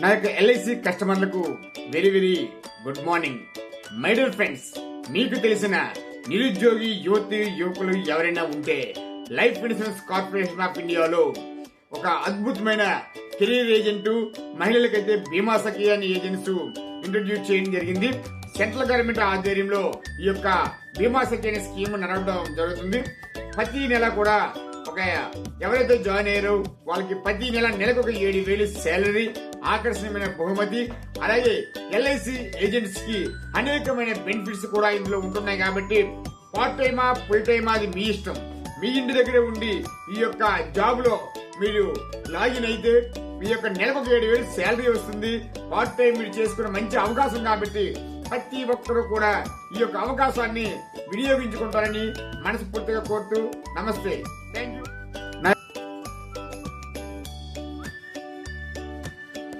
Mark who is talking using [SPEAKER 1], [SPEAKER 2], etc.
[SPEAKER 1] నా యొక్క ఎల్ఐసి కస్టమర్లకు very very good morning. My dear friends, మీకు తెలిసిన నిరుద్యోగి యువకులు ఎవరైనా ఉంటే లైఫ్ ఇన్సూరెన్స్ కార్పొరేషన్ ఆఫ్ ఇండియాలో ఒక అద్భుతమైన కెరీర్ ఏజెంట్, మహిళలకైతే బీమా సఖి అనే ఏజెంట్స్ ఇంట్రొడ్యూస్ చేయడం జరిగింది. సెంట్రల్ గవర్నమెంట్ ఆధ్వర్యంలో ఈ యొక్క బీమా సఖి అనే స్కీమ్ నడవడం జరుగుతుంది. ప్రతి నెల కూడా ఎవరైతే జాయిన్ అయ్యారో వాళ్ళకి ప్రతి నెలకు ఒక 7,000 శాలరీ, ఆకర్షణీయమైన బహుమతి, అలాగే ఎల్ఐసి ఏజెంట్స్ కి అనేకమైన బెనిఫిట్స్ కూడా ఇందులో ఉంటున్నాయి. కాబట్టి పార్ట్ టైమా ఫుల్ టైమా అది మీ ఇష్టం. మీ ఇంటి దగ్గరే ఉండి ఈ యొక్క జాబ్ లో మీరు లాగిన్ అయితే మీ యొక్క నెలకు 7,000 శాలరీ వస్తుంది. పార్ట్ టైం మీరు చేసుకునే మంచి అవకాశం కాబట్టి ప్రతి ఒక్కరూ కూడా ఈ యొక్క అవకాశాన్ని వినియోగించుకుంటారని మనస్ఫూర్తిగా కోరుతూ నమస్తే. Thank you.